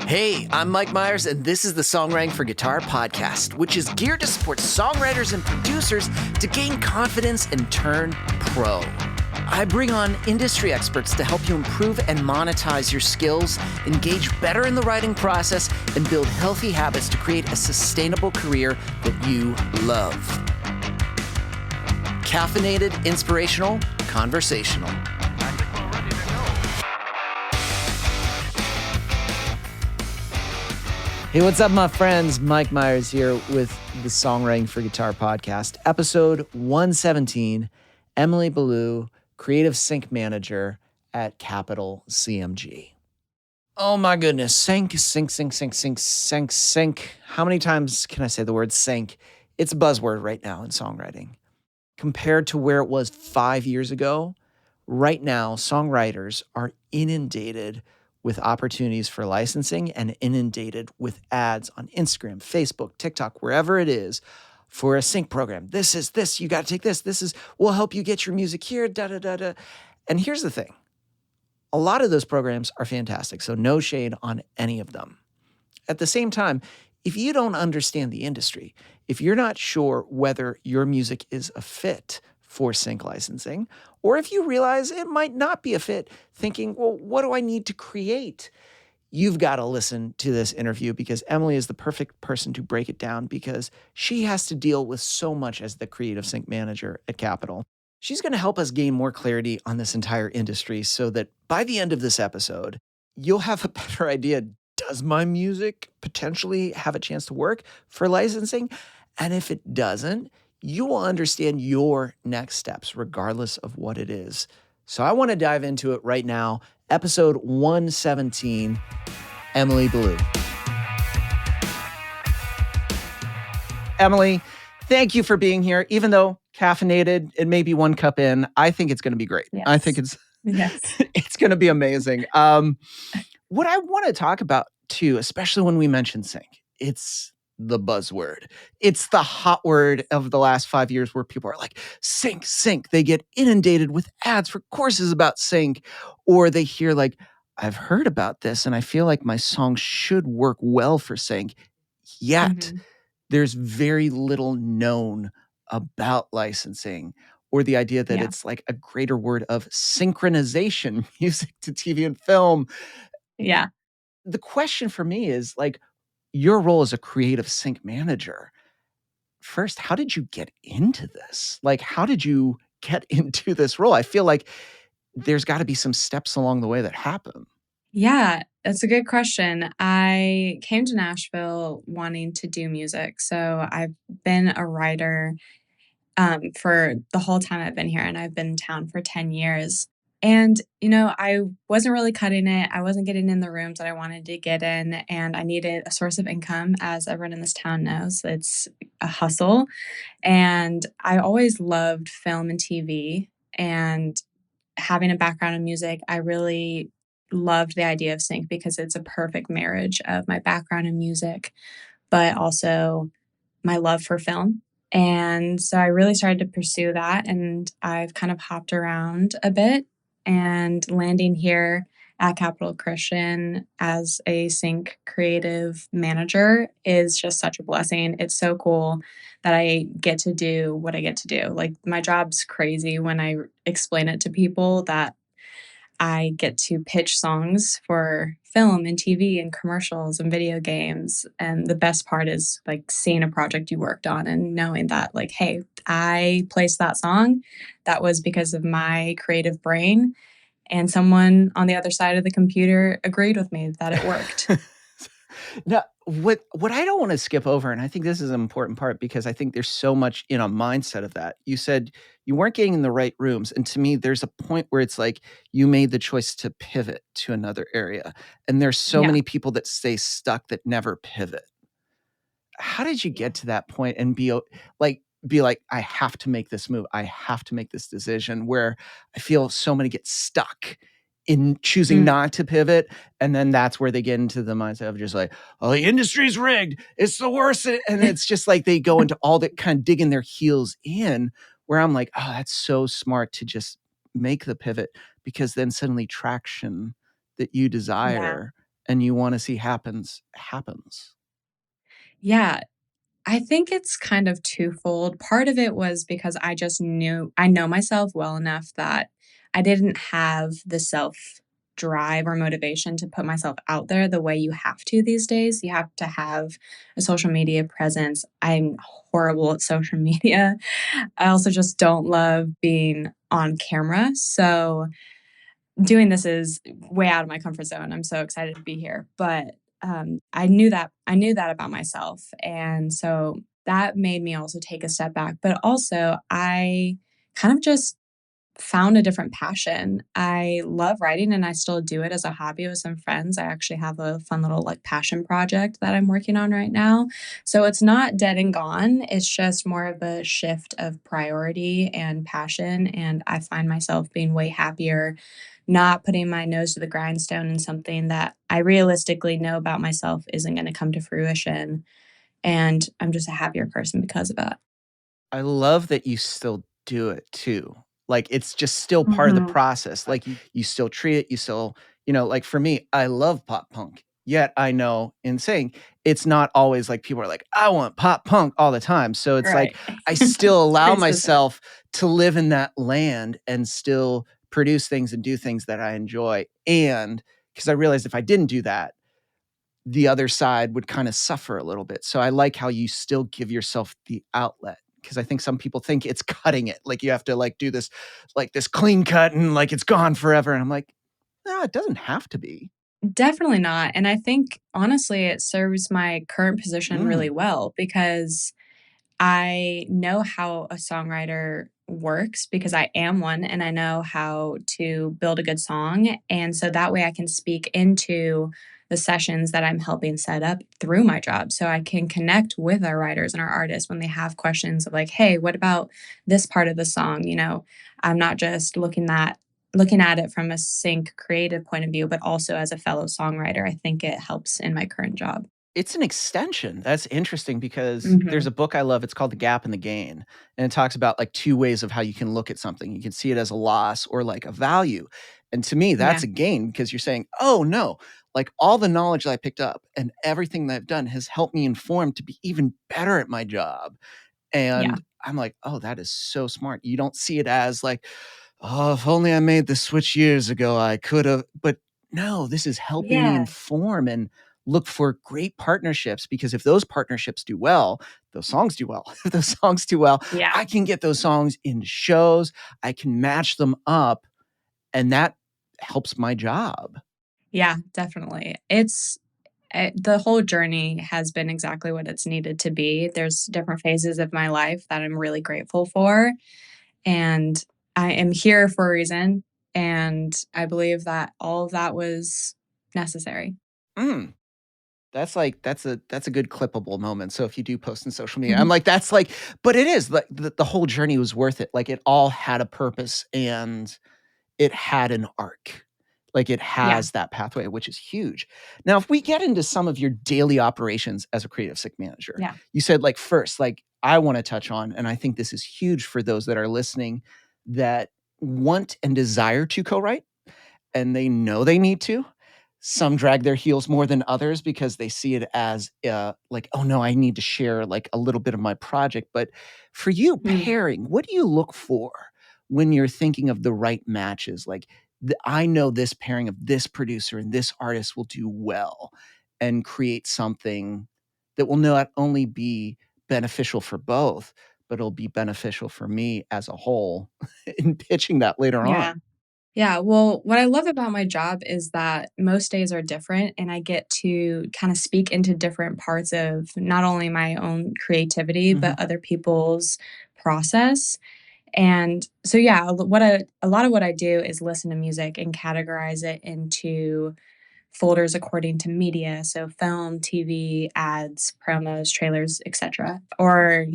Hey, I'm Mike Myers, and this is the Songwriting for Guitar podcast, which is geared to support songwriters and producers to gain confidence and turn pro. I bring on industry experts to help you improve and monetize your skills, engage better in the writing process, and build healthy habits to create a sustainable career that you love. Caffeinated, inspirational, conversational. Hey, what's up, my friends? Mike Myers here with the Songwriting for Guitar podcast, episode 117, Emily Belue, Creative Sync Manager at Capital CMG. Oh my goodness, sync. How many times can I say the word sync? It's a buzzword right now in songwriting. Compared to where it was 5 years ago, right now, songwriters are inundated with opportunities for licensing and inundated with ads on Instagram, Facebook, TikTok, wherever it is for a sync program. This is this, you got to take this. This is, we'll help you get your music here, da-da-da-da. And here's the thing. A lot of those programs are fantastic, so no shade on any of them. At the same time, if you don't understand the industry, if you're not sure whether your music is a fit for sync licensing, or if you realize it might not be a fit, thinking, well, what do I need to create? You've got to listen to this interview because Emily is the perfect person to break it down because she has to deal with so much as the creative sync manager at Capital. She's going to help us gain more clarity on this entire industry so that by the end of this episode, you'll have a better idea. Does my music potentially have a chance to work for licensing? And if it doesn't, you will understand your next steps, regardless of what it is. So I want to dive into it right now. Episode 117, Emily Belue. Emily, thank you for being here. Even though caffeinated, it may be one cup in, I think it's going to be great. Yes. I think it's going to be amazing. What I want to talk about too, especially when we mention sync, it's the buzzword. It's the hot word of the last 5 years where people are like, sync. They get inundated with ads for courses about sync, or they hear like, I've heard about this and I feel like my song should work well for sync. Yet there's very little known about licensing or the idea that it's like a greater word of synchronization, music to TV and film. Yeah. The question for me is like, your role as a creative sync manager. First, how did you get into this? Like, how did you get into this role? I feel like there's got to be some steps along the way that happen. Yeah, that's a good question. I came to Nashville wanting to do music. So I've been a writer for the whole time I've been here, and I've been in town for 10 years. And, I wasn't really cutting it. I wasn't getting in the rooms that I wanted to get in, and I needed a source of income. As everyone in this town knows, it's a hustle. And I always loved film and TV, and having a background in music, I really loved the idea of sync because it's a perfect marriage of my background in music, but also my love for film. And so I really started to pursue that, and I've kind of hopped around a bit, and landing here at Capital Christian as a sync creative manager is just such a blessing. It's so cool that I get to do what I get to do. Like, my job's crazy when I explain it to people that I get to pitch songs for film and TV and commercials and video games. And the best part is like seeing a project you worked on and knowing that like, hey, I placed that song. That was because of my creative brain. And someone on the other side of the computer agreed with me that it worked. Now, what I don't want to skip over, and I think this is an important part because I think there's so much in a mindset of that. You said you weren't getting in the right rooms. And to me, there's a point where it's like you made the choice to pivot to another area. And there's so many people that stay stuck that never pivot. How did you get to that point and be like, I have to make this move. I have to make this decision, where I feel so many get stuck in choosing not to pivot. And then that's where they get into the mindset of just like, oh, the industry's rigged. It's the worst. And it's just like they go into all that, kind of digging their heels in, where I'm like, oh, that's so smart to just make the pivot, because then suddenly traction that you desire and you want to see happens. Yeah, I think it's kind of twofold. Part of it was because I know myself well enough that I didn't have the self drive or motivation to put myself out there the way you have to these days. You have to have a social media presence. I'm horrible at social media. I also just don't love being on camera. So doing this is way out of my comfort zone. I'm so excited to be here, but, I knew that about myself, and so that made me also take a step back, but also I kind of just found a different passion. I love writing and I still do it as a hobby with some friends. I actually have a fun little like passion project that I'm working on right now. So it's not dead and gone. It's just more of a shift of priority and passion. And I find myself being way happier not putting my nose to the grindstone in something that I realistically know about myself isn't going to come to fruition. And I'm just a happier person because of that. I love that you still do it too. Like, it's just still part of the Mhm. process. Like, you still treat it, you still like, for me, I love pop punk, yet I know in saying it's not always like people are like, "I want pop punk all the time." So it's like, Right. I still It's allow pretty specific. myself to live in that land and still produce things and do things that I enjoy, and because I realized if I didn't do that, the other side would kind of suffer a little bit. So I like how you still give yourself the outlet because I think some people think it's cutting it. Like you have to like do this like this clean cut and like it's gone forever. And I'm like, no, it doesn't have to be. Definitely not, and I think, honestly, it serves my current position really Mm, well because I know how a songwriter works because I am one and I know how to build a good song. And so that way I can speak into the sessions that I'm helping set up through my job. So I can connect with our writers and our artists when they have questions of like, hey, what about this part of the song? I'm not just looking at it from a sync creative point of view, but also as a fellow songwriter. I think it helps in my current job. it's an extension. That's interesting because there's Hmm. a book I love. It's called The Gap and the Gain. And it talks about like two ways of how you can look at something. You can see it as a loss or like a value. And to me, Yeah. that's a gain because you're saying, oh no, like all the knowledge that I picked up and everything that I've done has helped me inform to be even better at my job. Yeah. And I'm like, "Oh, that is so smart." You don't see it as like, "Oh, if only I made the switch years ago, I could've," but no, this is helping me Yeah. inform and look for great partnerships because if those partnerships do well, those songs do well. If those songs do well, Yeah. I can get those songs into shows, I can match them up, and that helps my job. Yeah, definitely. The whole journey has been exactly what it's needed to be. There's different phases of my life that I'm really grateful for, and I am here for a reason, and I believe that all of that was necessary. Mm. That's a good clippable moment, so if you do post in social media, I'm Mhm. like, that's like but it is, like, the whole journey was worth it, like, it all had a purpose, and it had an arc. Like, it Yeah, has that pathway, which is huge. Now, if we get into some of your daily operations as a creative sick manager, yeah, you said, like, first, like, I wanna touch on, and I think this is huge for those that are listening that want and desire to co-write, and they know they need to. Some drag their heels more than others because they see it as, like, "Oh, no, I need to share, like, a little bit of my project." But for you, mm, pairing, what do you look for when you're thinking of the right matches? Like, I know this pairing of this producer and this artist will do well and create something that will not only be beneficial for both, but it'll be beneficial for me as a whole in pitching that later yeah. on. Yeah, well, what I love about my job is that most days are different, and I get to kinda speak into different parts of not only my own creativity, Mhm. but other people's process. And so, yeah, a lot of what I do is listen to music and categorize it into folders according to media, so film, TV, ads, promos, trailers, etc., or,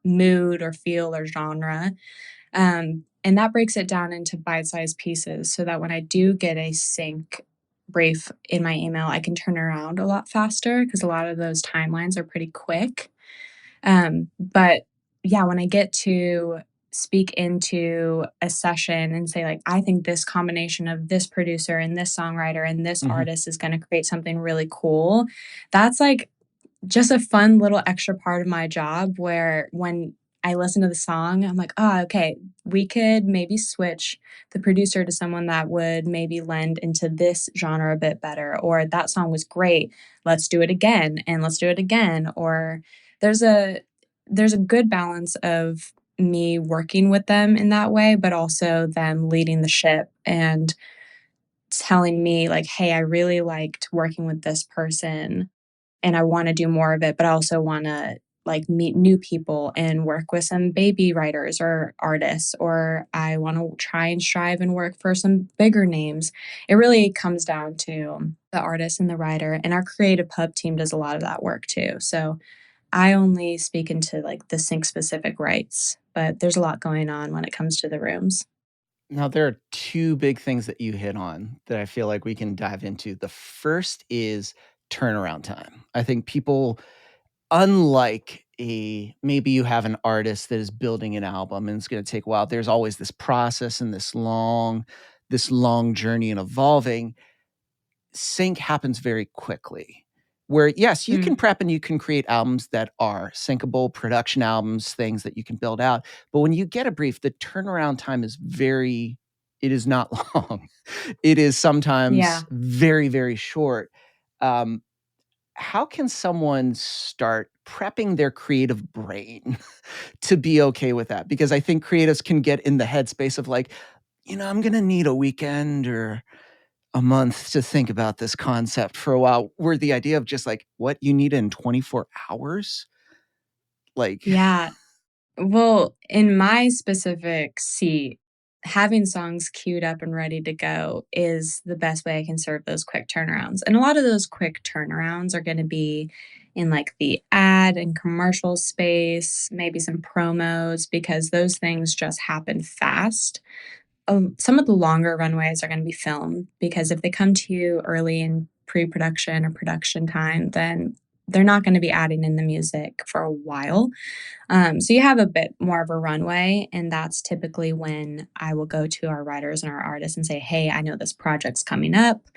mood or feel or genre. And that breaks it down into bite-sized pieces so that when I do get a sync brief in my email, I can turn around a lot faster because a lot of those timelines are pretty quick. But yeah, when I get to speak into a session and say, like, I think this combination of this producer and this songwriter and this Mhm. artist is going to create something really cool. That's like just a fun little extra part of my job where when I listen to the song, I'm like, "Oh, okay, we could maybe switch the producer to someone that would maybe lend into this genre a bit better," or "That song was great. Let's do it again, and let's do it again." Or there's a there's a good balance of me working with them in that way, but also them leading the ship and telling me like, "Hey, I really liked working with this person and I wanna do more of it, but I also wanna, like, meet new people and work with some baby writers or artists, or I wanna try and strive and work for some bigger names." It really comes down to the artist and the writer, and our creative pub team does a lot of that work too. So, I only speak into, like, the sync specific rights, but there's a lot going on when it comes to the rooms. Now, there are 2 big things that you hit on that I feel like we can dive into. The first is turnaround time. I think people, unlike a maybe you have an artist that is building an album and it's gonna take a while, there's always this process and this long journey in evolving. Sync happens very quickly. Where, yes, you can Mm, prep and you can create albums that are syncable, production albums, things that you can build out, but when you get a brief, the turnaround time is very it is not long. It is sometimes yeah. very, very short. Um, how can someone start prepping their creative brain to be okay with that? Because I think creatives can get in the headspace of like, I'm gonna need a weekend or a month to think about this concept for a while, where the idea of just like, what you need in 24 hours? Like, Yeah. Well, in my specific seat, having songs queued up and ready to go is the best way I can serve those quick turnarounds. And a lot of those quick turnarounds are going to be in like the ad and commercial space, maybe some promos, because those things just happen fast. Some of the longer runways are going to be film because if they come to you early in pre production or production time, then they're not going to be adding in the music for a while. So you have a bit more of a runway, and that's typically when I will go to our writers and our artists and say, "Hey, I know this project's coming up.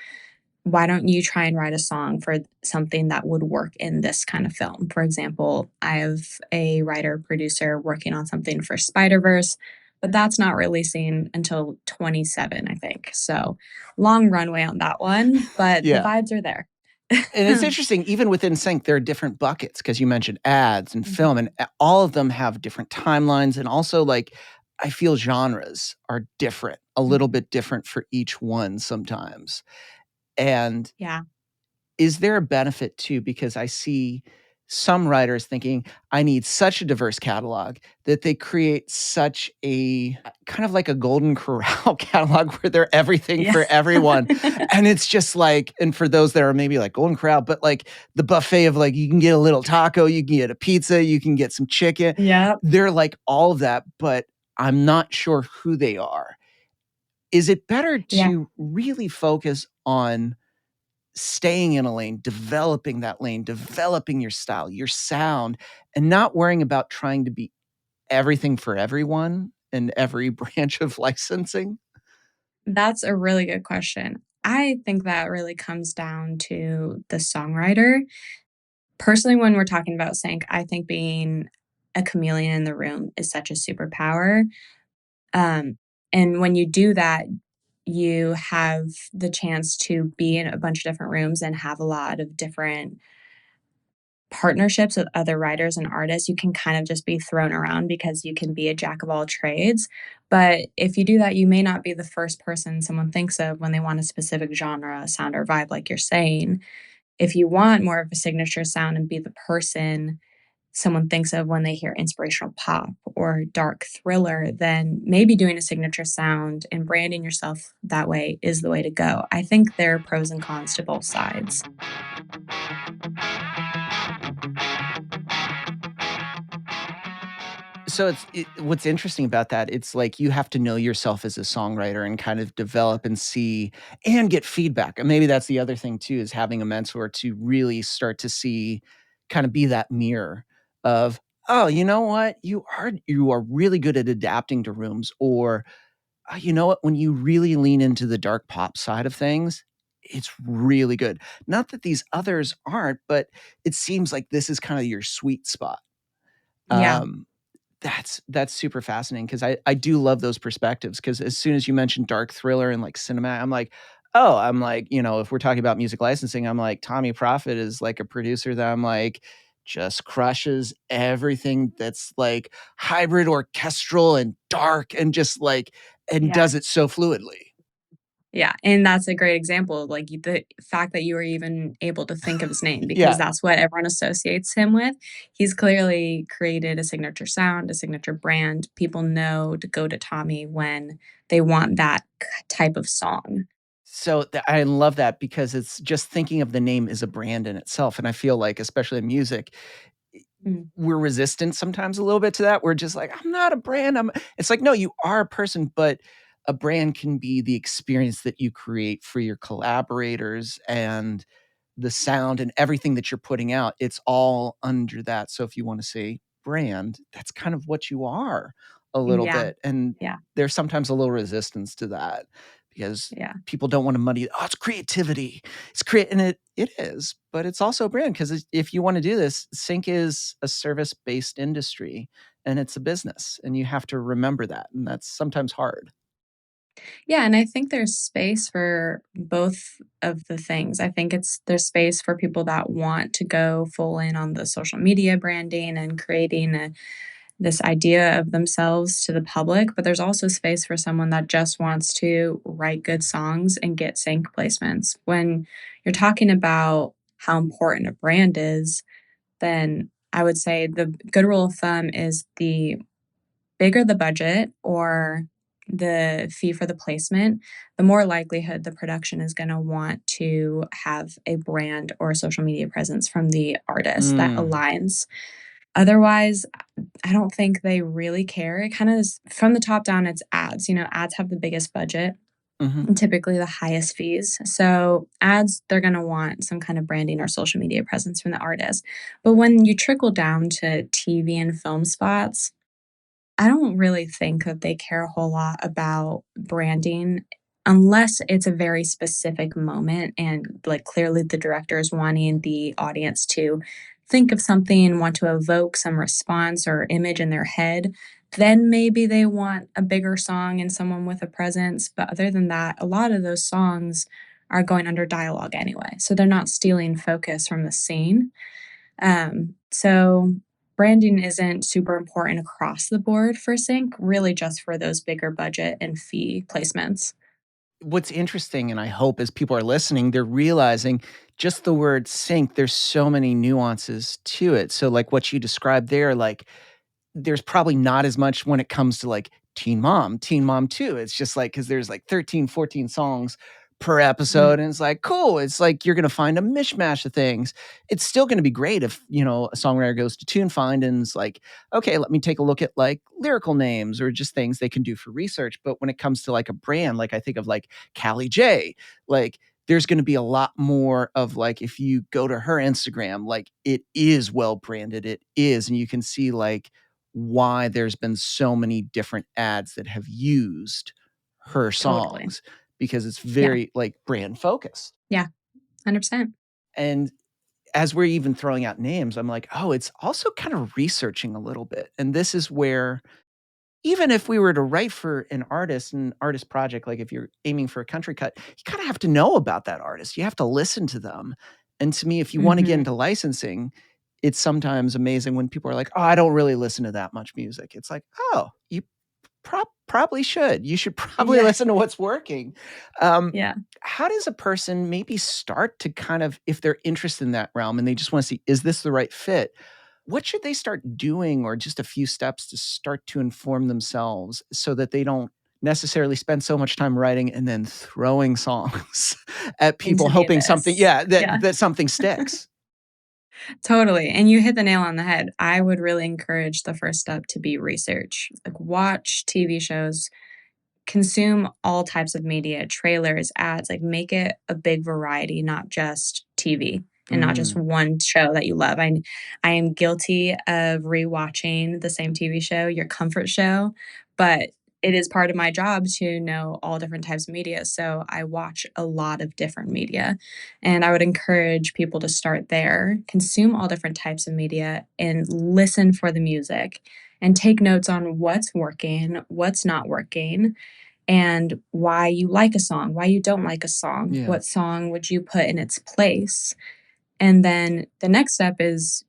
Why don't you try and write a song for something that would work in this kind of film?" For example, I have a writer producer working on something for Spider Verse, but that's not releasing until 27, I think. So long runway on that one, but the yeah. vibes are there. And it's interesting, even within sync, there are different buckets because you mentioned ads and film, Mhm. and all of them have different timelines. And also, like, I feel genres are different, a little Mhm. bit different for each one sometimes. And Yeah. is there a benefit too? Because I see some writers thinking, I need such a diverse catalog that they create such a kind of like a golden corral catalog where they're everything Yeah. for everyone. And it's just like, and for those that are maybe like golden corral, but like the buffet of like, you can get a little taco, you can get a pizza, you can get some chicken. Yep. They're like all of that, but I'm not sure who they are. Is it better Yeah. to really focus on staying in a lane, developing that lane, developing your style, your sound, and not worrying about trying to be everything for everyone in every branch of licensing? That's a really good question. I think that really comes down to the songwriter. Personally, when we're talking about sync, I think being a chameleon in the room is such a superpower. Um, and when you do that, you have the chance to be in a bunch of different rooms and have a lot of different partnerships with other writers and artists. You can kind of just be thrown around because you can be a jack of all trades. But if you do that, you may not be the first person someone thinks of when they want a specific genre, sound, or vibe, like you're saying. If you want more of a signature sound and be the person someone thinks of when they hear inspirational pop or dark thriller, then maybe doing a signature sound and branding yourself that way is the way to go. I think there are pros and cons to both sides. So what's interesting about that, it's like you have to know yourself as a songwriter and kind of develop and see and get feedback. And maybe that's the other thing too, is having a mentor to really start to see, kind of be that mirror of, Oh, you know what? You are really good at adapting to rooms, or you know what? When you really lean into the dark pop side of things, it's really good. Not that these others aren't, but it seems like this is kind of your sweet spot. Yeah. Um, that's super fascinating because I do love those perspectives. Because as soon as you mentioned dark thriller and like cinema, I'm like, oh, I'm like, if we're talking about music licensing, I'm like, Tommy Profit is like a producer that I'm like just crushes everything that's like hybrid orchestral and dark and just like and Yeah. does it so fluidly. Yeah, and that's a great example, like, the fact that you were even able to think of his name because Yeah. that's what everyone associates him with. He's clearly created a signature sound, a signature brand. People know to go to Tommy when they want that type of song. So I love that because it's just thinking of the name as a brand in itself. And I feel like, especially in music, Mm, we're resistant sometimes a little bit to that. We're just like, I'm not a brand. It's like, no, you are a person, but a brand can be the experience that you create for your collaborators and the sound and everything that you're putting out. It's all under that. So if you want to say brand, that's kind of what you are a little yeah, bit. And yeah, there's sometimes a little resistance to that because yeah. people don't want to muddy, oh, it's creativity. And it is, but it's also a brand because if you want to do this, sync is a service-based industry and it's a business and you have to remember that. And that's sometimes hard. Yeah, and I think there's space for both of the things. I think there's space for people that want to go full in on the social media branding and creating this idea of themselves to the public, but there's also space for someone that just wants to write good songs and get sync placements. When you're talking about how important a brand is, then I would say the good rule of thumb is the bigger the budget or the fee for the placement, the more likelihood the production is going to want to have a brand or a social media presence from the artist that Mm, aligns. Otherwise, I don't think they really care. It kind of is from the top down, it's ads. Ads have the biggest budget mhm. and typically the highest fees. So, ads, they're going to want some kind of branding or social media presence from the artist. But when you trickle down to TV and film spots, I don't really think that they care a whole lot about branding unless it's a very specific moment and, like, clearly the director is wanting the audience to think of something, want to evoke some response or image in their head. Then maybe they want a bigger song and someone with a presence. But other than that, a lot of those songs are going under dialogue anyway. So they're not stealing focus from the scene. So branding isn't super important across the board for sync, really just for those bigger budget and fee placements. What's interesting, and I hope as people are listening, they're realizing just the word sync, there's so many nuances to it. So, like what you described there, like there's probably not as much when it comes to like Teen Mom 2. It's just like because there's like 13, 14 songs per Mm, episode. And it's like, cool. It's like you're gonna find a mishmash of things. It's still gonna be great if a songwriter goes to Tune Find and is like, okay, let me take a look at like lyrical names or just things they can do for research. But when it comes to like a brand, like I think of like Callie J, like there's going to be a lot more of like if you go to her Instagram, like it is well branded. It is, and you can see like why there's been so many different ads that have used her totally. songs because it's Yeah. very like brand focused. Yeah. 100%. And as we're even throwing out names, I'm like, oh, it's also kind of researching a little bit. And this is where even if we were to write for an artist project, like if you're aiming for a country cut, you kind of have to know about that artist. You have to listen to them. And to me, if you want to get Mhm. into licensing, it's sometimes amazing when people are like, oh, I don't really listen to that much music. It's like, oh, you probably should. You should probably Yeah. listen to what's working. Um, Yeah. how does a person maybe start to kind of, if they're interested in that realm and they just want to see, is this the right fit? What should they start doing, or just a few steps to start to inform themselves so that they don't necessarily spend so much time writing and then throwing songs at people, Into the hoping something, abyss. yeah, Yeah. that something sticks? Totally, and you hit the nail on the head. I would really encourage the first step to be research. Like, watch TV shows, consume all types of media, trailers, ads, like, make it a big variety, not just TV. and not just Mm, one show that you love. I am guilty of rewatching the same TV show, your comfort show, but it is part of my job to know all different types of media. So I watch a lot of different media. And I would encourage people to start there, consume all different types of media, and listen for the music and take notes on what's working, what's not working, and why you like a song, why you don't like a song. yeah, What song would you put in its place? And then the next step is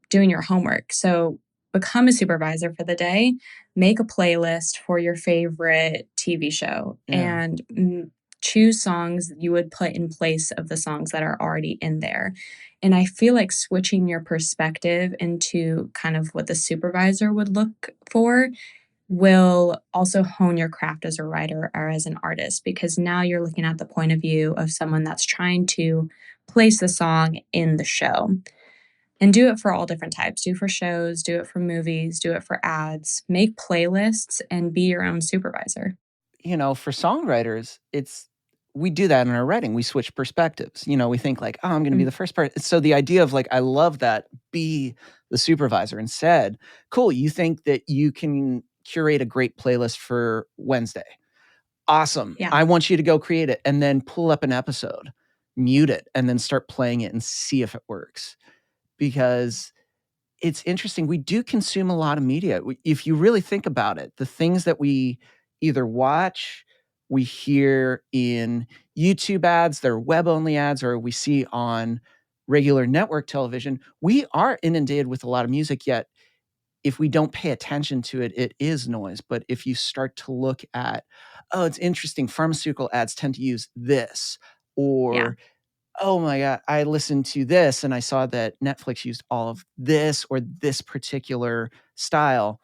doing your homework. So become a supervisor for the day, make a playlist for your favorite TV show, yeah. and choose songs you would put in place of the songs that are already in there. And I feel like switching your perspective into kind of what the supervisor would look for will also hone your craft as a writer or as an artist, because now you're looking at the point of view of someone that's trying to place the song in the show. And do it for all different types. Do it for shows, do it for movies, do it for ads. Make playlists and be your own supervisor. For songwriters, we do that in our writing. We switch perspectives. We think like, oh, I'm going to be Mm, the first person. So the idea of like, I love that, be the supervisor instead. Cool. You think that you can curate a great playlist for Wednesday. Awesome. yeah. I want you to go create it and then pull up an episode, mute it, and then start playing it and see if it works. Because it's interesting. We do consume a lot of media. If you really think about it, the things that we either watch, we hear in YouTube ads, they're web only ads, or we see on regular network television, we are inundated with a lot of music. Yet, if we don't pay attention to it, it is noise. But if you start to look at, oh, it's interesting, pharmaceutical ads tend to use this, Yeah. or oh my god, I listened to this and I saw that Netflix used all of this or this particular style.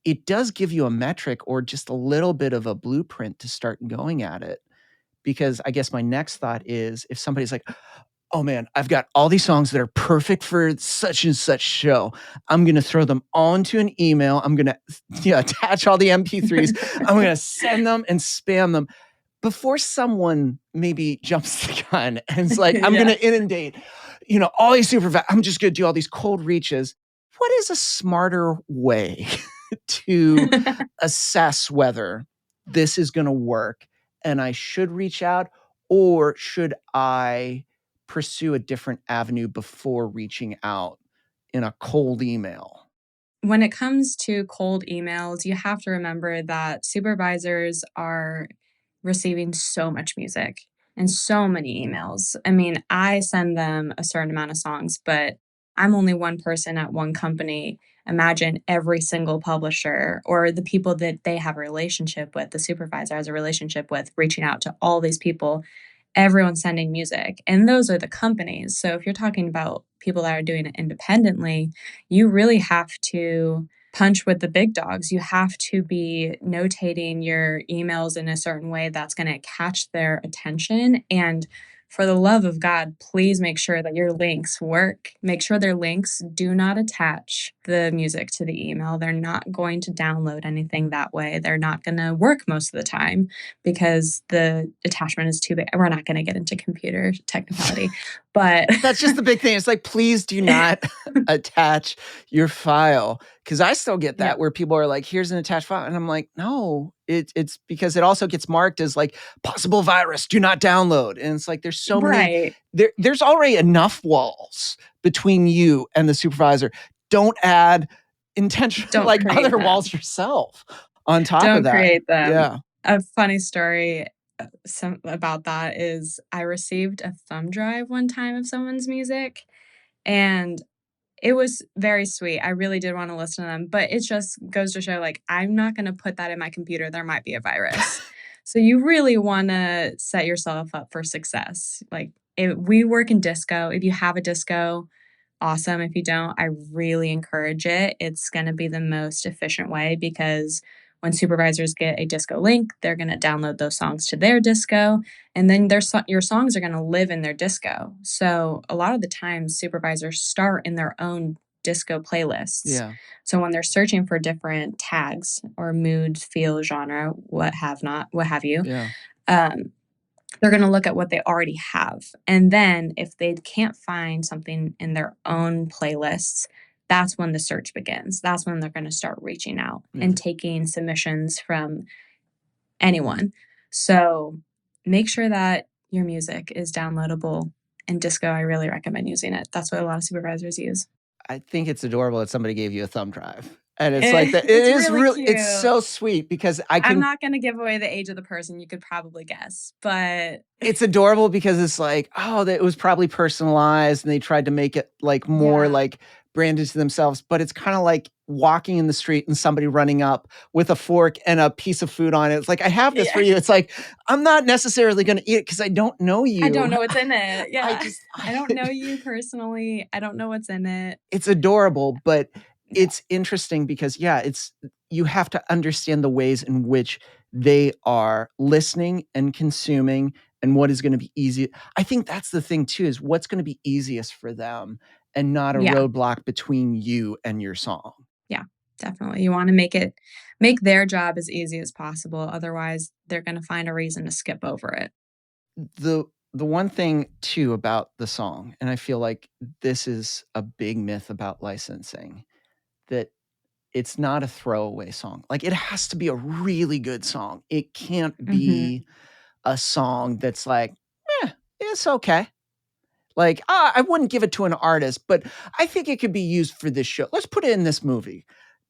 It does give you a metric or just a little bit of a blueprint to start going at it. Because I guess my next thought is if somebody's like, oh man, I've got all these songs that are perfect for such and such show. I'm going to throw them all into an email. I'm going to attach all the MP3s. I'm going to send them and spam them before someone maybe jumps the gun and it's like, I'm going Yeah. to inundate, all these I'm just going to do all these cold reaches. What is a smarter way to assess whether this is going to work and I should reach out, or should I pursue a different avenue before reaching out in a cold email? When it comes to cold emails, you have to remember that supervisors are receiving so much music and so many emails. I mean, I send them a certain amount of songs, but I'm only one person at one company. Imagine every single publisher or the people that they have a relationship with, the supervisor has a relationship with, reaching out to all these people. Everyone's sending music, and those are the companies. So if you're talking about people that are doing it independently, you really have to punch with the big dogs. You have to be notating your emails in a certain way that's going to catch their attention. And for the love of God, please make sure that your links work. Make sure their links do not attach the music to the email. They're not going to download anything that way. They're not going to work most of the time because the attachment is too big. We're not going to get into computer technicality, but That's just the big thing. It's like, please do not attach your file. Cause I still get yeah, that where people are like, here's an attached file. And I'm like, no, it's because it also gets marked as like possible virus, do not download. And it's like, there's so many, right. there's already enough walls between you and the supervisor. Don't add intentional, Don't like create other them. walls yourself on top of Don't that. create them. Yeah. A funny story some about that is I received a thumb drive one time of someone's music, and it was very sweet. I really did wanna listen to them, but it just goes to show, like, I'm not gonna put that in my computer, there might be a virus. So you really wanna set yourself up for success. Like, we work in disco. If you have a disco, awesome. If you don't, I really encourage it. It's gonna be the most efficient way because when supervisors get a disco link, they're gonna download those songs to their disco, and then your songs are gonna live in their disco. So a lot of the times, supervisors start in their own disco playlists. Yeah. So when they're searching for different tags or mood, feel, genre, what have you, Yeah. um, they're going to look at what they already have. And then if they can't find something in their own playlists, that's when the search begins. That's when they're going to start reaching out and Mhm. taking submissions from anyone. So make sure that your music is downloadable. And Disco, I really recommend using it. That's what a lot of supervisors use. I think it's adorable that somebody gave you a thumb drive. And it's like that. It It's is really real. It's cute. so sweet because I I'm can. not going to give away the age of the person. You could probably guess, but It's adorable because it's like, oh, that it was probably personalized and they tried to make it like more yeah, like branded to themselves. But it's kind of like walking in the street and somebody running up with a fork and a piece of food on it. It's like, I have this for yeah. you. It's like, I'm not necessarily going to eat it because I don't know I don't you. know what's in it. I Yeah. just, I don't know you personally. I don't know what's in it. it's adorable, but Yeah. it's interesting because yeah, it's you have to understand the ways in which they are listening and consuming and what is going to be easy. I think that's the thing too, is what's going to be easiest for them and not a Yeah. roadblock between you and your song. Yeah. Definitely. You want to make their job as easy as possible. Otherwise, they're going to find a reason to skip over it. The one thing too about the song, and I feel like this is a big myth about licensing, that it's not a throwaway song. Like it has to be a really good song. It can't Mhm. be a song that's like, it's okay. Like, I wouldn't give it to an artist, but I think it could be used for this show. Let's put it in this movie.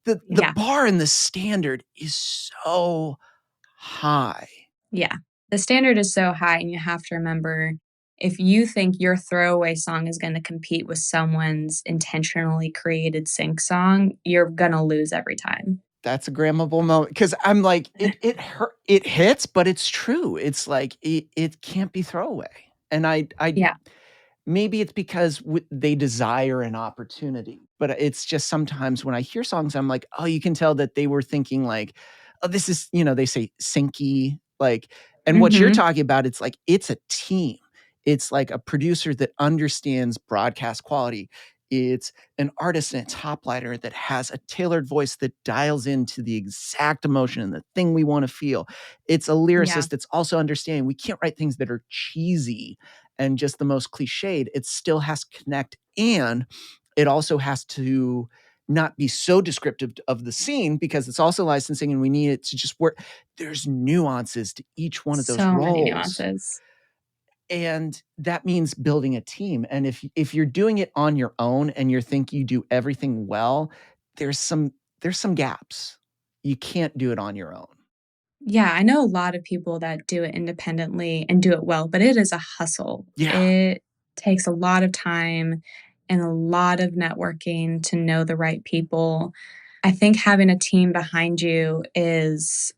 The Yeah. bar and the standard is so high. Yeah. The standard is so high, and you have to remember if you think your throwaway song is going to compete with someone's intentionally created sync song, you're going to lose every time. That's a grammable moment because I'm like, it hits, but it's true. It's like it can't be throwaway. And I Yeah. maybe it's because they desire an opportunity, but it's just sometimes when I hear songs, I'm like, oh, you can tell that they were thinking like, oh, this is, they say syncy, like, and what you're Mhm. talking about, it's like, it's a team. It's like a producer that understands broadcast quality. It's an artist and a top lighter that has a tailored voice that dials into the exact emotion and the thing we want to feel. It's a Yeah. lyricist that's also understanding we can't write things that are cheesy and just the most cliched. It still has to connect, and it also has to not be so descriptive of the scene because it's also licensing and we need it to just work. There's nuances to each one of those So many roles. nuances. And that means building a team. And if you're doing it on your own and you think you do everything well, there's some gaps. You can't do it on your own. Yeah, I know a lot of people that do it independently and do it well, but it is a hustle. Yeah. It takes a lot of time and a lot of networking to know the right people. I think having a team behind you is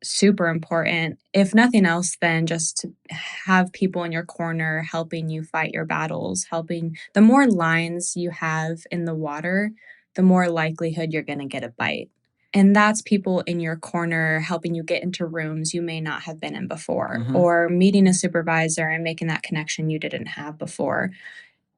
super important. If nothing else, then just to have people in your corner helping you fight your battles, helping the more lines you have in the water, the more likelihood you're going to get a bite. And that's people in your corner helping you get into rooms you may not have been in before, Mhm. or meeting a supervisor and making that connection you didn't have before,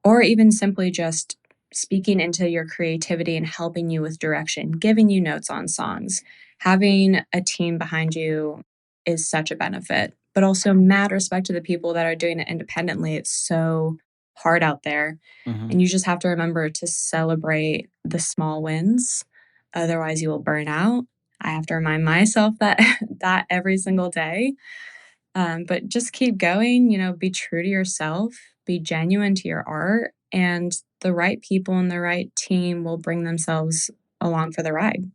or even simply just speaking into your creativity and helping you with direction, giving you notes on songs. Having a team behind you is such a benefit, but also mad respect to the people that are doing it independently. It's so hard out there. Mhm. And you just have to remember to celebrate the small wins. Otherwise, you will burn out. I have to remind myself that that every single day. But just keep going, be true to yourself, be genuine to your art, and the right people and the right team will bring themselves along for the ride.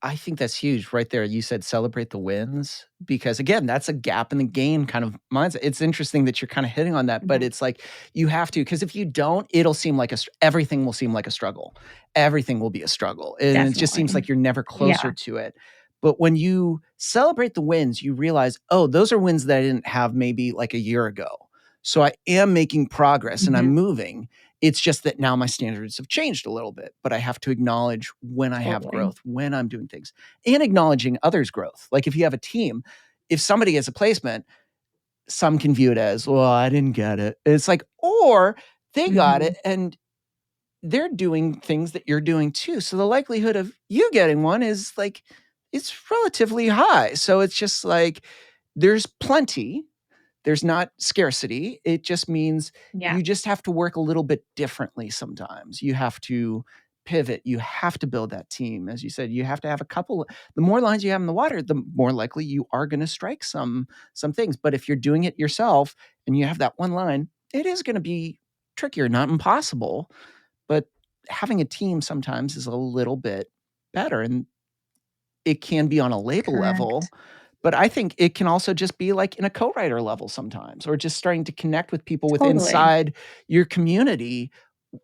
I think that's huge right there. You said celebrate the wins because again, that's a gap in the game kind of mindset. It's interesting that you're kind of hitting on that, but Mhm. it's like you have to because if you don't, it'll seem like everything will seem like a struggle. Everything will be a struggle, and it just seems Definitely. like you're never closer Yeah. to it. But when you celebrate the wins, you realize, oh, those are wins that I didn't have maybe like a year ago. So I am making progress and I'm Mhm. moving. It's just that now my standards have changed a little bit, but I have to acknowledge when I have Totally. growth, when I'm doing things, and acknowledging others' growth. Like if you have a team, if somebody gets a placement, some can view it as, well, I didn't get it. It's like, or they got Mhm. it and they're doing things that you're doing too. So the likelihood of you getting one is like, it's relatively high. So it's just like, there's plenty. There's not scarcity. It just means Yeah. you just have to work a little bit differently sometimes. You have to pivot. You have to build that team. As you said, you have to have a couple. The more lines you have in the water, the more likely you are going to strike some things. But if you're doing it yourself and you have that one line, it is going to be trickier, not impossible. But having a team sometimes is a little bit better. And it can be on a label level, Correct. but I think it can also just be like in a co-writer level sometimes, or just starting to connect with people with Totally. inside your community,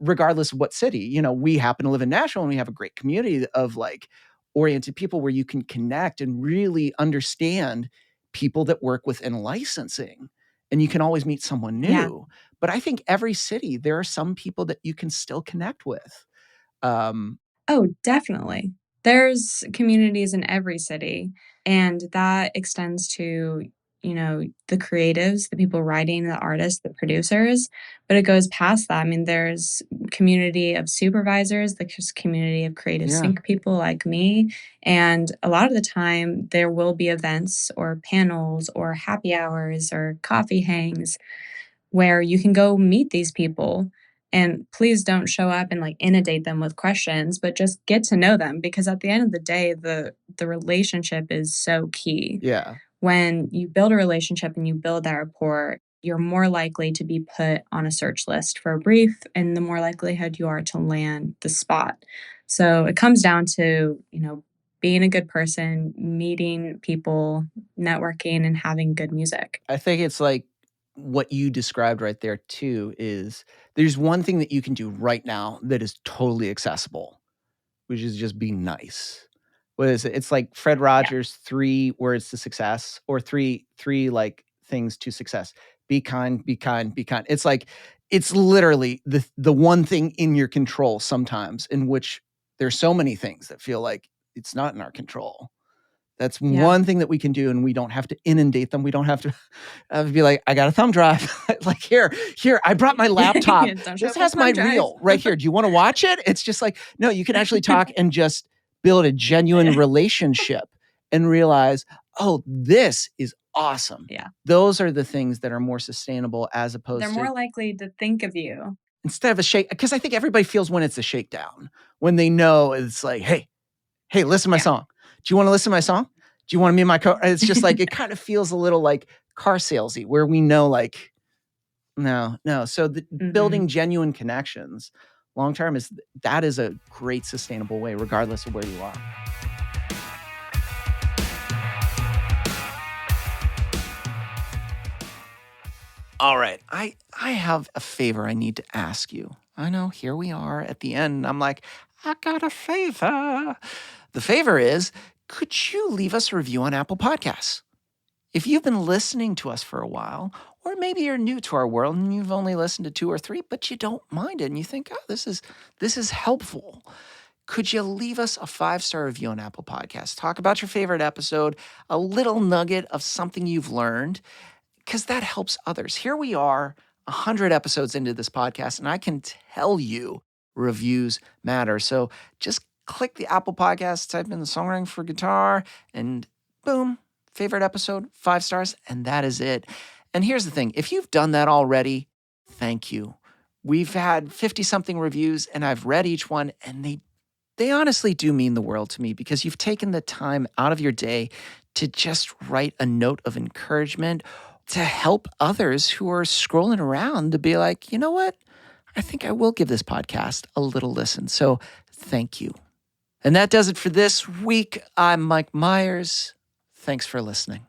regardless of what city. You know, we happen to live in Nashville and we have a great community of like oriented people where you can connect and really understand people that work within licensing. And you can always meet someone Yeah. new. But I think every city, there are some people that you can still connect with. Um, Oh, definitely. There's communities in every city, and that extends to, the creatives, the people writing, the artists, the producers, but it goes past that. I mean, there's community of supervisors, there's community of creative yeah. sync people like me, and a lot of the time there will be events or panels or happy hours or coffee hangs where you can go meet these people, and please don't show up and like inundate them with questions, but just get to know them, because at the end of the day the relationship is so key. Yeah. When you build a relationship and you build that rapport, you're more likely to be put on a search list for a brief, and the more likelihood you are to land the spot. So it comes down to, being a good person, meeting people, networking, and having good music. I think it's like what you described right there too is there's one thing that you can do right now that is totally accessible, which is just be nice. What is it? It's like Fred Yeah. Rogers, 3 words to success, or three like things to success. Be kind, be kind, be kind. It's like it's literally the one thing in your control sometimes, in which there's so many things that feel like it's not in our control. That's Yeah. one thing that we can do, and we don't have to inundate them. We don't have to be like, I got a thumb drive. Like, here, I brought my laptop. Don't show This up with has my thumb drive. reel right here. Do you want to watch it? It's just like, no, you can actually talk and just build a genuine relationship and realize, oh, this is awesome. Yeah. Those are the things that are more sustainable, as They're opposed to more likely to think of you. instead of a shake. Because I think everybody feels when it's a shakedown, when they know it's like, hey, listen to my Yeah. song. Do you want to listen to my song? Do you want to be in my car? It's just like, it kind of feels a little like car salesy, where we know like, no. So building Mhm. genuine connections long term is a great sustainable way, regardless of where you are. All right. I have a favor I need to ask you. I know, here we are at the end. I'm like, I got a favor. The favor is, could you leave us a review on Apple Podcasts? If you've been listening to us for a while, or maybe you're new to our world and you've only listened to 2 or 3, but you don't mind it and you think, oh, this is helpful, could you leave us a 5-star review on Apple Podcasts? Talk about your favorite episode, a little nugget of something you've learned, because that helps others. Here we are, 100 episodes into this podcast, and I can tell you reviews matter. So just click the Apple Podcast, type in the songwriting for guitar, and boom, favorite episode, 5 stars, and that is it. And here's the thing, if you've done that already, thank you. We've had 50-something reviews, and I've read each one, and they honestly do mean the world to me, because you've taken the time out of your day to just write a note of encouragement to help others who are scrolling around to be like, you know what? I think I will give this podcast a little listen. So thank you. And that does it for this week. I'm Mike Myers. Thanks for listening.